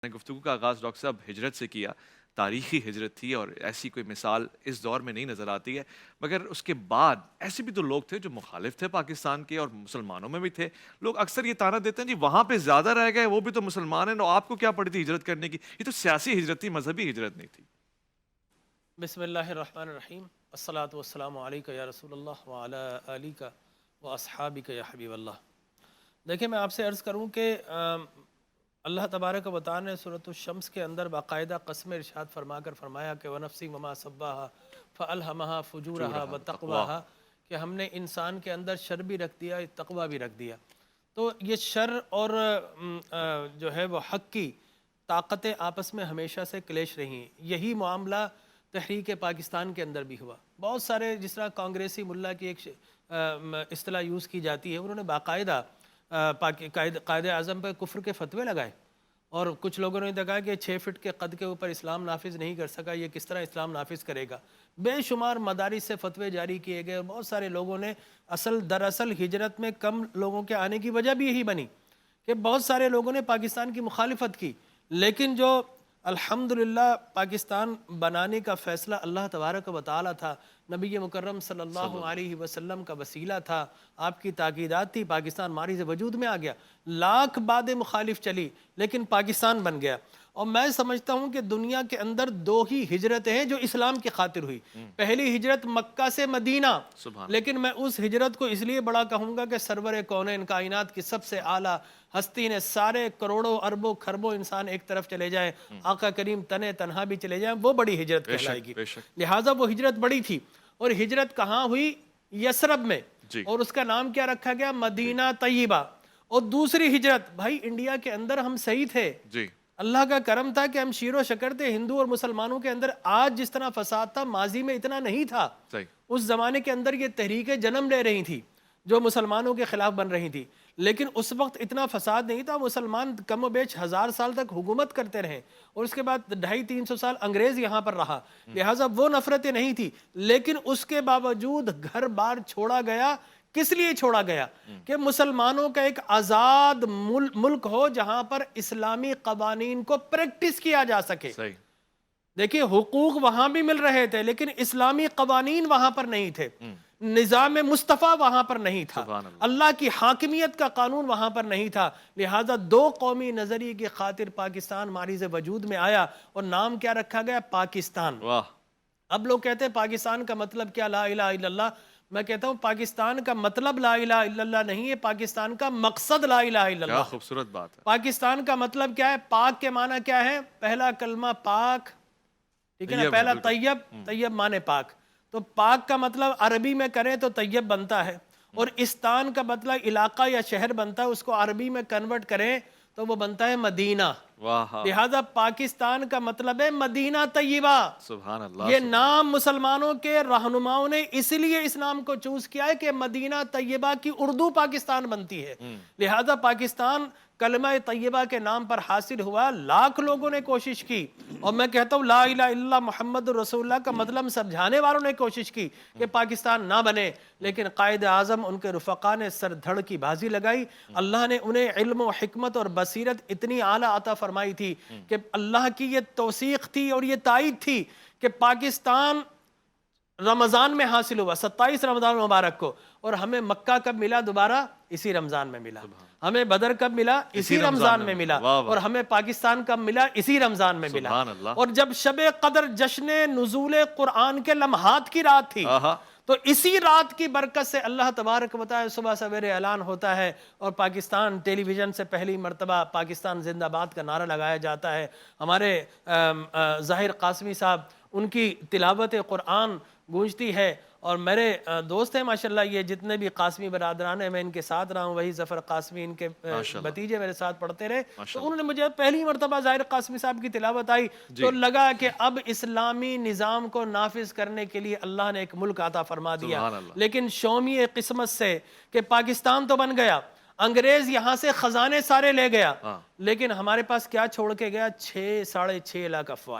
نے گفتگو کا آغاز ڈاکٹر صاحب ہجرت سے کیا، تاریخی ہجرت تھی اور ایسی کوئی مثال اس دور میں نہیں نظر آتی ہے، مگر اس کے بعد ایسے بھی تو لوگ تھے جو مخالف تھے پاکستان کے اور مسلمانوں میں بھی تھے۔ لوگ اکثر یہ طعنہ دیتے ہیں جی وہاں پہ زیادہ رہ گئے، وہ بھی تو مسلمان ہیں، آپ کو کیا پڑی تھی ہجرت کرنے کی؟ یہ تو سیاسی ہجرت تھی، مذہبی ہجرت نہیں تھی۔ بسم اللہ الرحمن الرحیم، الصلاۃ والسلام علیکہ یا رسول اللہ وعلی آلکہ و اصحابک یا حبیب اللہ۔ دیکھیں میں آپ سے عرض کروں کہ اللہ تبارک و تعالی نے سورۃ الشمس کے اندر باقاعدہ قسم ارشاد فرما کر فرمایا کہ وَنَفْسٍ وَمَا سَوَّاهَا فَأَلْهَمَهَا فُجُورَهَا وَتَقْوَاهَا، کہ ہم نے انسان کے اندر شر بھی رکھ دیا، تقوی بھی رکھ دیا۔ تو یہ شر اور جو ہے وہ حق کی طاقتیں آپس میں ہمیشہ سے کلیش رہی ہیں۔ یہی معاملہ تحریک پاکستان کے اندر بھی ہوا۔ بہت سارے جس طرح کانگریسی ملا کی ایک اصطلاح یوز کی جاتی ہے، انہوں نے باقاعدہ قائد اعظم پہ کفر کے فتوے لگائے، اور کچھ لوگوں نے کہا کہ 6 فٹ کے قد کے اوپر اسلام نافذ نہیں کر سکا، یہ کس طرح اسلام نافذ کرے گا۔ بے شمار مدارس سے فتوے جاری کیے گئے، اور بہت سارے لوگوں نے دراصل ہجرت میں کم لوگوں کے آنے کی وجہ بھی یہی بنی کہ بہت سارے لوگوں نے پاکستان کی مخالفت کی، لیکن جو الحمدللہ پاکستان بنانے کا فیصلہ اللہ تبارک و تعالی تھا، نبی مکرم صلی اللہ علیہ وسلم کا وسیلہ تھا، آپ کی تاکیدات تھی، پاکستان ماضی وجود میں آ گیا۔ لاکھ باتیں مخالف چلی لیکن پاکستان بن گیا۔ اور میں سمجھتا ہوں کہ دنیا کے اندر 2 ہی ہجرتیں ہیں جو اسلام کی خاطر ہوئی۔ پہلی ہجرت مکہ سے مدینہ، لیکن میں اس ہجرت کو اس لیے بڑا کہوں گا کہ سرور کونین، کائنات کی سب سے اعلیٰ ہستی نے سارے کروڑوں اربوں خربوں انسان ایک طرف چلے جائیں، آقا کریم تنے تنہا بھی چلے جائیں، وہ بڑی ہجرت کہلائے گی۔ لہٰذا وہ ہجرت بڑی تھی، اور ہجرت کہاں ہوئی؟ یثرب میں، اور اس کا نام کیا رکھا گیا؟ مدینہ طیبہ۔ اور دوسری ہجرت، بھائی انڈیا کے اندر ہم صحیح تھے، اللہ کا کرم تھا کہ ہم شیر و شکر تھے، ہندو اور مسلمانوں کے اندر آج جس طرح فساد تھا ماضی میں اتنا نہیں تھا۔ اس زمانے کے اندر یہ تحریکیں جنم لے رہی تھی جو مسلمانوں کے خلاف بن رہی تھی، لیکن اس وقت اتنا فساد نہیں تھا۔ مسلمان کم و بیش 1000 سال تک حکومت کرتے رہے، اور اس کے بعد 250-300 سال انگریز یہاں پر رہا، لہٰذا وہ نفرتیں نہیں تھی، لیکن اس کے باوجود گھر بار چھوڑا گیا۔ کس لیے چھوڑا گیا؟ کہ مسلمانوں کا ایک آزاد ملک ہو جہاں پر اسلامی قوانین کو پریکٹس کیا جا سکے۔ دیکھیں حقوق وہاں بھی مل رہے تھے لیکن اسلامی قوانین وہاں پر نہیں تھے، نظام مصطفیٰ وہاں پر نہیں تھا، اللہ کی حاکمیت کا قانون وہاں پر نہیں تھا، لہٰذا 2 قومی نظریے کی خاطر پاکستان ماریز وجود میں آیا، اور نام کیا رکھا گیا؟ پاکستان۔ اب لوگ کہتے ہیں پاکستان کا مطلب کیا؟ لا الہ الا اللہ۔ میں کہتا ہوں پاکستان کا مطلب لا الہ الا اللہ نہیں ہے، پاکستان کا مقصد لا الہ الا اللہ۔ کیا خوبصورت بات ہے۔ پاکستان کا مطلب کیا ہے؟ پاک کے معنی کیا ہے؟ پہلا کلمہ پاک، ٹھیک ہے نا، پہلا طیب، طیب معنی پاک، تو پاک کا مطلب عربی میں کریں تو طیب بنتا ہے، اور استان کا مطلب علاقہ یا شہر بنتا ہے، اس کو عربی میں کنورٹ کریں تو وہ بنتا ہے مدینہ۔ لہذا پاکستان کا مطلب ہے مدینہ طیبہ۔ سبحان اللہ۔ یہ نام مسلمانوں کے رہنماؤں نے اس لیے اس نام کو چوز کیا ہے کہ مدینہ طیبہ کی اردو پاکستان بنتی ہے، لہذا پاکستان کلمہ طیبہ کے نام پر حاصل ہوا۔ لاکھ لوگوں نے کوشش کی، اور میں کہتا ہوں لا الہ الا اللہ محمد رسول اللہ کا مطلب سمجھانے والوں نے کوشش کی کہ پاکستان نہ بنے، لیکن قائد اعظم ان کے رفقا نے سر دھڑ کی بازی لگائی۔ اللہ نے انہیں علم و حکمت اور بصیرت اتنی اعلیٰ عطا فرمائی تھی کہ اللہ کی یہ توثیق تھی اور یہ تائید تھی کہ پاکستان رمضان میں حاصل ہوا، 27 رمضان مبارک کو، اور ہمیں مکہ کب ملا؟ دوبارہ اسی رمضان میں ملا۔ ہمیں بدر کب ملا؟ اسی رمضان میں ملا۔ اور ہمیں پاکستان کب ملا؟ اسی رمضان میں ملا۔ اور جب شب قدر جشن نزول قرآن کے لمحات کی رات تھی، تو اسی رات کی برکت سے اللہ تبارک و تعالی صبح سویرے اعلان ہوتا ہے، اور پاکستان ٹیلی ویژن سے پہلی مرتبہ پاکستان زندہ باد کا نعرہ لگایا جاتا ہے۔ ہمارے ظاہر قاسمی صاحب، ان کی تلاوت قرآن گونجتی ہے، اور میرے دوست ہیں ماشاءاللہ، یہ جتنے بھی قاسمی برادران ہیں میں ان کے ساتھ رہا ہوں، وہی ظفر قاسمی ان کے بھتیجے میرے ساتھ پڑھتے رہے، تو انہوں نے مجھے پہلی مرتبہ ظاہر قاسمی صاحب کی تلاوت آئی تو لگا کہ اب اسلامی نظام کو نافذ کرنے کے لیے اللہ نے ایک ملک عطا فرما دیا۔ لیکن شومی قسمت سے کہ پاکستان تو بن گیا، انگریز یہاں سے خزانے سارے لے گیا، لیکن ہمارے پاس کیا چھوڑ کے گیا؟ 6 ساڑھے 6 لاکھ افواج۔